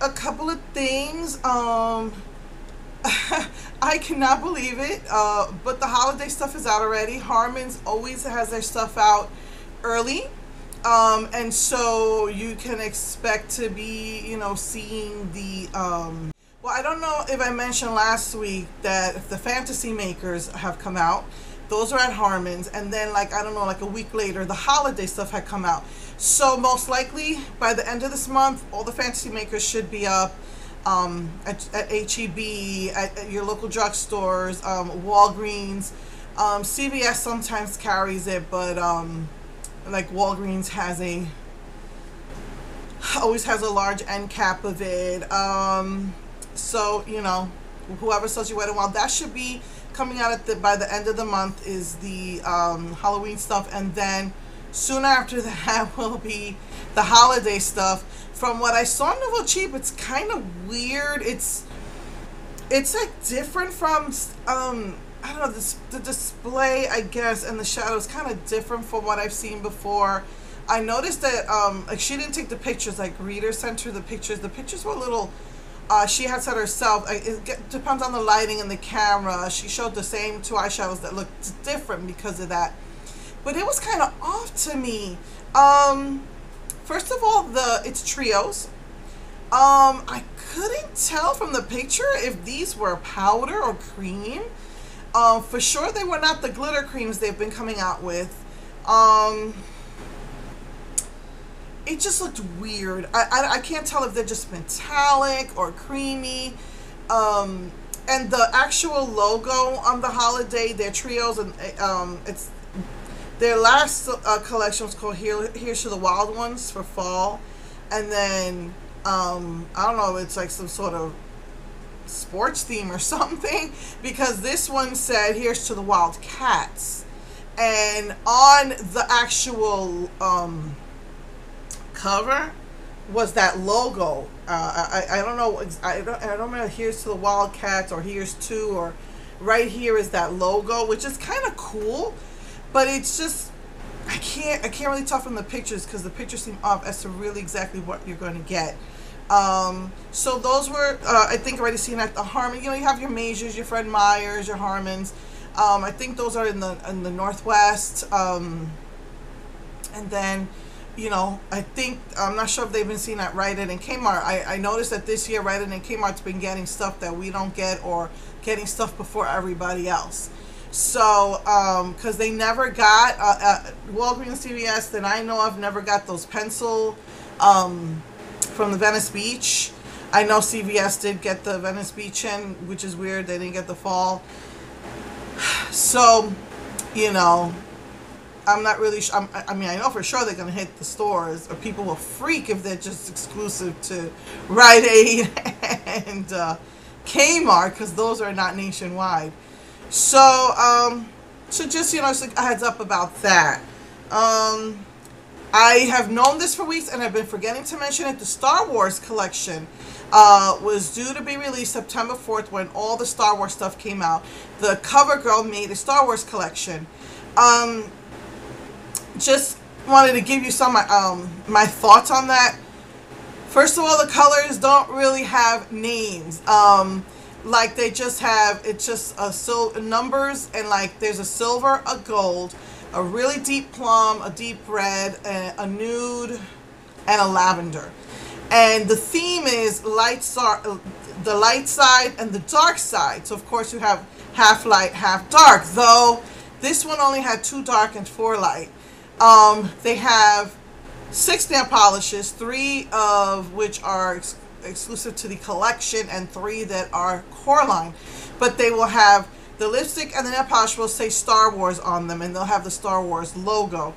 a couple of things. I cannot believe it, but the holiday stuff is out already. Harmon's always has their stuff out early, and so you can expect to be, seeing the. Well, I don't know if I mentioned last week that the fantasy makers have come out. Those are at Harmon's, and then like I don't know, like a week later, the holiday stuff had come out. So most likely by the end of this month, all the fantasy makers should be up. At HEB, at your local drugstores, Walgreens, CVS sometimes carries it, but like Walgreens always has a large end cap of it. So whoever sells you Wet n Wild, that should be coming out by the end of the month is the Halloween stuff, and then soon after that will be the holiday stuff. From what I saw in Nouveau Cheap, it's kind of weird. It's like different from I don't know, the display, I guess, and the shadows kind of different from what I've seen before. I noticed that like she didn't take the pictures, like Reader sent her the pictures. The pictures were a little. She had said herself, it depends on the lighting and the camera. She showed the same two eyeshadows that looked different because of that. But it was kind of off to me. First of all, it's trios. I couldn't tell from the picture if these were powder or cream. For sure they were not the glitter creams they've been coming out with. It just looked weird. I can't tell if they're just metallic or creamy. And the actual logo on the holiday, their trios, and it's their last collection was called Here's to the Wild Ones for fall. And then I don't know, it's like some sort of sports theme or something, because this one said Here's to the Wild Cats, and on the actual cover was that logo. I don't know, I don't know, Here's to the Wild Cats or Here's to, or right here is that logo, which is kind of cool, but it's just I can't really tell from the pictures, because the pictures seem off as to really exactly what you're going to get. So those were I think already seen at the Harmon. You have your Majors, your Fred Meyers, your Harmons. I think those are in the Northwest. And then I think, I'm not sure if they've been seen at Rite Aid and Kmart. I noticed that this year Rite Aid and Kmart's been getting stuff that we don't get, or getting stuff before everybody else. So because they never got Walgreens, CVS that I know of never got those pencil from the Venice Beach. I know CVS did get the Venice Beach in, which is weird. They didn't get the fall. So I'm not really sure. I mean, I know for sure they're going to hit the stores, or people will freak if they're just exclusive to Rite Aid and Kmart, because those are not nationwide. So, just, just a heads up about that. I have known this for weeks, and I've been forgetting to mention it. The Star Wars collection was due to be released September 4th, when all the Star Wars stuff came out. The Covergirl made a Star Wars collection. Just wanted to give you some my thoughts on that. First of all, the colors don't really have names. Like they just have, it's just numbers, and like there's a silver, a gold, a really deep plum, a deep red, a nude, and a lavender. And the theme is the light side and the dark side. So of course you have half light, half dark, though this one only had 2 dark and 4 light. They have 6 nail polishes, 3 of which are exclusive to the collection, and 3 that are core line. But they will have the lipstick, and the nail polish will say Star Wars on them, and they'll have the Star Wars logo.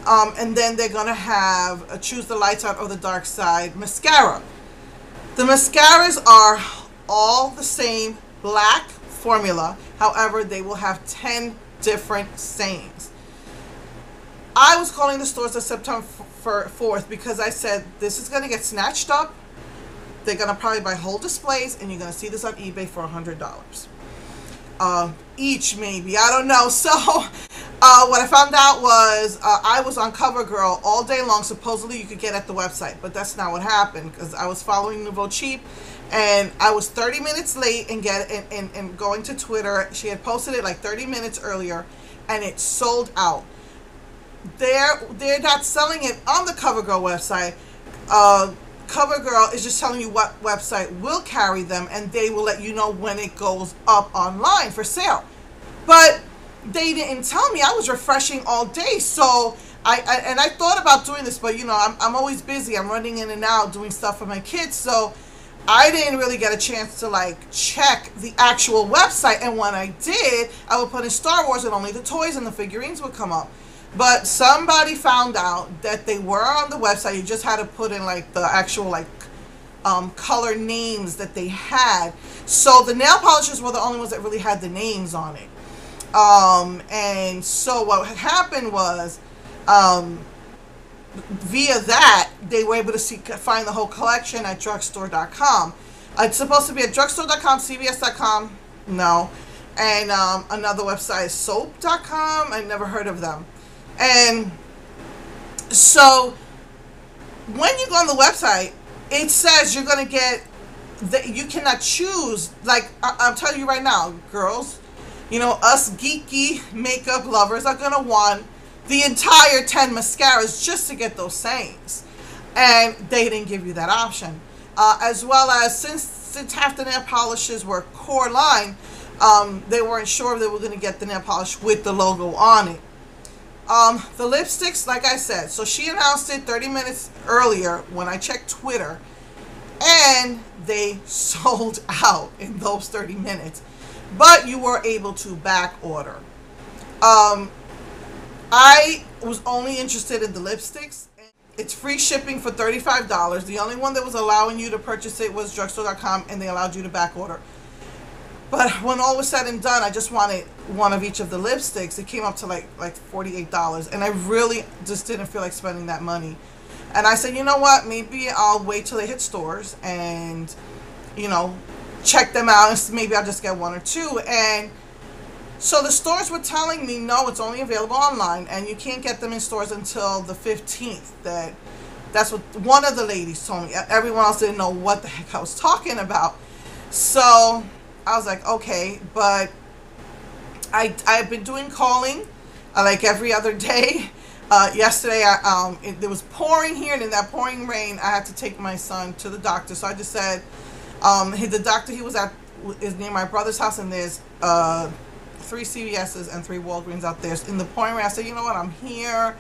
And then they're going to have choose the light side or the dark side mascara. The mascaras are all the same black formula. However, they will have 10 different sayings. I was calling the stores on September 4th because I said this is going to get snatched up. They're going to probably buy whole displays, and you're going to see this on eBay for $100. Each, maybe. I don't know. So What I found out was I was on Covergirl all day long. Supposedly you could get at the website, but that's not what happened because I was following Nouveau Cheap, and I was 30 minutes late and going to Twitter. She had posted it like 30 minutes earlier, and it sold out. They're not selling it on the Covergirl website. Covergirl is just telling you what website will carry them, and they will let you know when it goes up online for sale. But they didn't tell me. I was refreshing all day, so I thought about doing this, but you know, I'm always busy. I'm running in and out doing stuff for my kids, so I didn't really get a chance to like check the actual website. And when I did, I would put in Star Wars, and only the toys and the figurines would come up. But somebody found out that they were on the website. You just had to put in like the actual like color names that they had. So the nail polishes were the only ones that really had the names on it. And so what happened was, via that, they were able to find the whole collection at drugstore.com. It's supposed to be at drugstore.com, cvs.com, no. And another website is soap.com. I never heard of them. And so when you go on the website, it says you're going to get, that you cannot choose, like I'm telling you right now, girls, you know, us geeky makeup lovers are going to want the entire 10 mascaras just to get those sayings. And they didn't give you that option. As well as, since half the nail polishes were core line, they weren't sure if they were going to get the nail polish with the logo on it. The lipsticks, like I said, so she announced it 30 minutes earlier when I checked Twitter, and they sold out in those 30 minutes. But you were able to back order. I was only interested in the lipsticks. It's free shipping for $35. The only one that was allowing you to purchase it was drugstore.com, and they allowed you to back order. But when all was said and done, I just wanted one of each of the lipsticks. It came up to like $48, and I really just didn't feel like spending that money. And I said, you know what? Maybe I'll wait till they hit stores and, you know, check them out, and maybe I'll just get one or two. And so the stores were telling me, no, it's only available online, and you can't get them in stores until the 15th. That's what one of the ladies told me. Everyone else didn't know what the heck I was talking about. So I was like, okay, but I've been doing calling like every other day. Yesterday, it was pouring here, and in that pouring rain, I had to take my son to the doctor. So I just said, the doctor he was at is near my brother's house, and there's 3 CVS's and 3 Walgreens out there. In the pouring rain, I said, you know what, I'm here.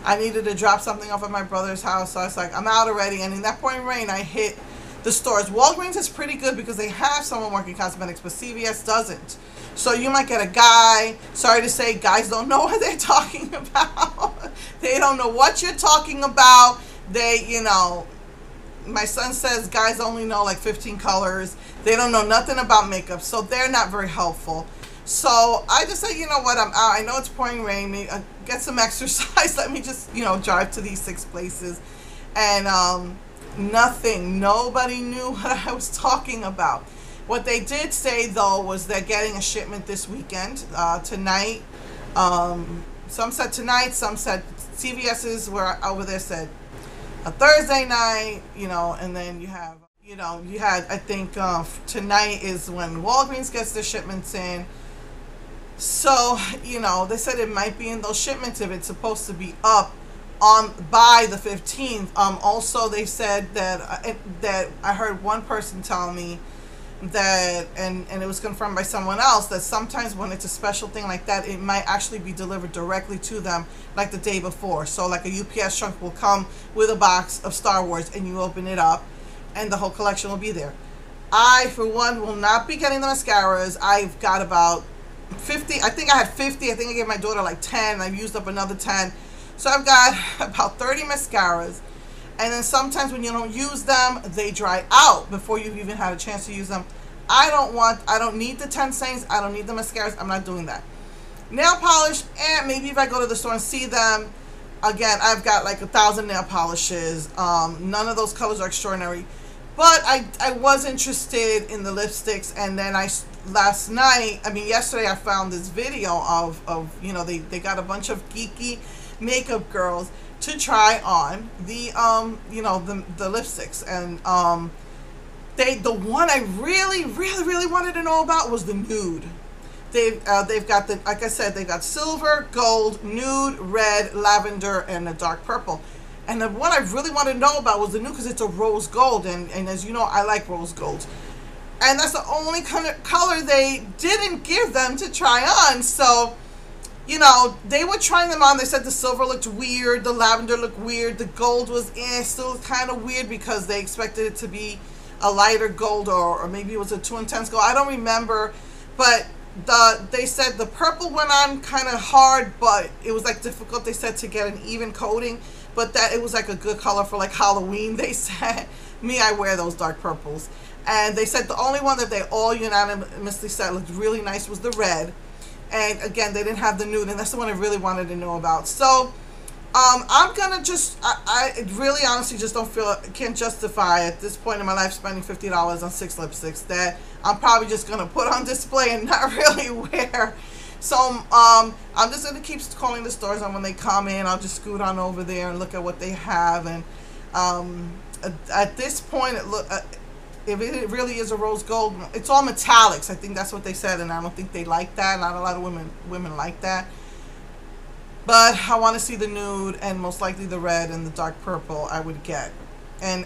I needed to drop something off at my brother's house, so I was like, I'm out already. And in that pouring rain, I hit the stores. Walgreens is pretty good because they have someone working cosmetics, but CVS doesn't. So you might get a guy. Sorry to say, guys don't know what they're talking about. They don't know what you're talking about. They, you know, my son says guys only know like 15 colors. They don't know nothing about makeup, so they're not very helpful. So I just said, you know what, I'm out. I know it's pouring rain. Get some exercise. Let me just, you know, drive to these 6 places. And nothing. Nobody knew what I was talking about. What they did say, though, was they're getting a shipment this weekend, tonight. Some said tonight. Some said CVS's were over there said a Thursday night, you know, and then you have, you know, you had, I think tonight is when Walgreens gets their shipments in. So, you know, they said it might be in those shipments if it's supposed to be up by the 15th. Also, they said that I heard one person tell me that, and it was confirmed by someone else, that sometimes when it's a special thing like that, it might actually be delivered directly to them like the day before. So like a UPS truck will come with a box of Star Wars, and you open it up and the whole collection will be there. I, for one, will not be getting the mascaras. I've got about 50. I think I had 50. I think I gave my daughter like 10. I've used up another 10. So I've got about 30 mascaras. And then sometimes when you don't use them, they dry out before you've even had a chance to use them. I don't need the 10 sayings. I don't need the mascaras. I'm not doing that. Nail polish, and maybe if I go to the store and see them, again, I've got like 1,000 nail polishes. None of those colors are extraordinary. But I was interested in the lipsticks, and then I last night, I mean yesterday, I found this video of you know, they got a bunch of geeky makeup girls to try on the you know, the lipsticks, and the one I really wanted to know about was the nude. They've got the, like I said, they've got silver, gold, nude, red, lavender, and a dark purple. And the one I really wanted to know about was the nude, because it's a rose gold, and as you know, I like rose gold. And that's the only color they didn't give them to try on. So, you know, they were trying them on. They said the silver looked weird, the lavender looked weird, the gold was still kind of weird, because they expected it to be a lighter gold, or maybe it was a too intense gold. I don't remember, but they said the purple went on kind of hard, but it was like difficult, they said, to get an even coating, but that it was like a good color for like Halloween, they said. Me, I wear those dark purples. And they said the only one that they all unanimously said looked really nice was the red. And again, they didn't have the nude, and that's the one I really wanted to know about. So I'm gonna just, I really honestly just don't feel, can't justify at this point in my life spending $50 on 6 lipsticks that I'm probably just gonna put on display and not really wear. So I'm just gonna keep calling the stores, and when they come in, I'll just scoot on over there and look at what they have. And at this point, if it really is a rose gold, it's all metallics. I think that's what they said, and I don't think they like that. Not a lot of women like that. But I want to see the nude, and most likely the red and the dark purple I would get. And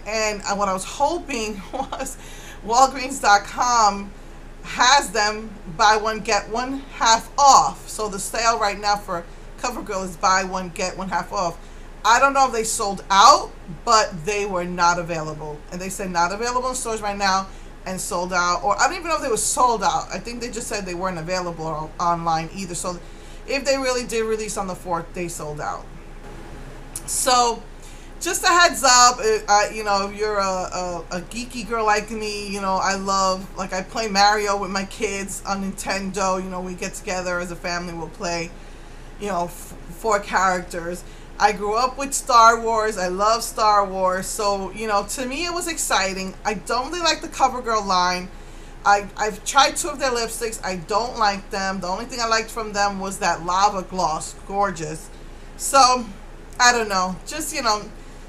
what I was hoping was Walgreens.com has them buy one get one half off. So the sale right now for Covergirl is buy one get one half off. I don't know if they sold out, but they were not available. And they said not available in stores right now and sold out. Or I don't even know if they were sold out. I think they just said they weren't available online either. So if they really did release on the 4th, they sold out. So just a heads up, you know, if you're a geeky girl like me, you know, I love, like, I play Mario with my kids on Nintendo. You know, we get together as a family, we'll play, you know, 4 characters. I grew up with Star Wars. I love Star Wars. So, you know, to me it was exciting. I don't really like the Covergirl line. I've tried 2 of their lipsticks. I don't like them. The only thing I liked from them was that lava gloss. Gorgeous. So, I don't know. Just, you know,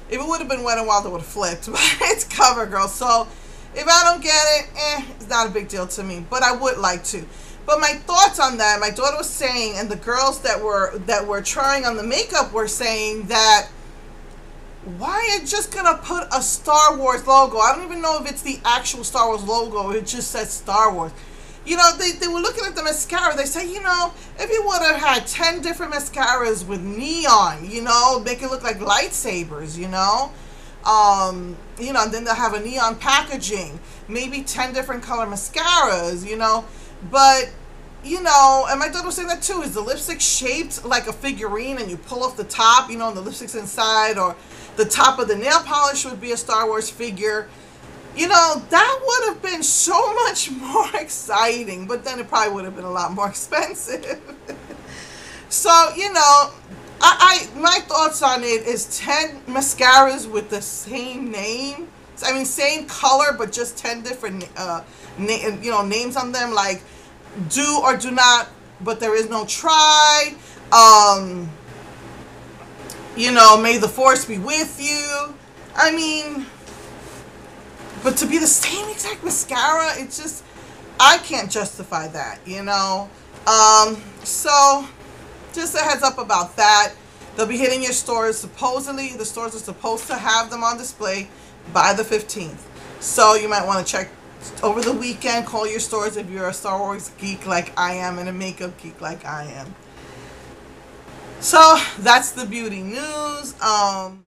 if it would have been Wet n Wild, it would have flipped. But it's Covergirl. So, if I don't get it, it's not a big deal to me. But I would like to. But my thoughts on that, my daughter was saying, and the girls that were trying on the makeup were saying that, why are you just gonna put a Star Wars logo? I don't even know if it's the actual Star Wars logo. It just says Star Wars. You know, they were looking at the mascara. They say, you know, if you would have had 10 different mascaras with neon, you know, make it look like lightsabers, you know, and then they'll have a neon packaging, maybe 10 different color mascaras, you know, but, you know, and my daughter was saying that too, is the lipstick shaped like a figurine and you pull off the top, you know, and the lipstick's inside, or the top of the nail polish would be a Star Wars figure. You know, that would have been so much more exciting, but then it probably would have been a lot more expensive. So, you know, my thoughts on it is 10 mascaras with the same name. I mean, same color, but just 10 different, names on them, like do or do not, but there is no try. You know, may the force be with you. I mean, but to be the same exact mascara, it's just, I can't justify that, you know. So just a heads up about that. They'll be hitting your stores. Supposedly, the stores are supposed to have them on display by the 15th. So you might want to check over the weekend. Call your stores if you're a Star Wars geek like I am and a makeup geek like I am. So that's the beauty news.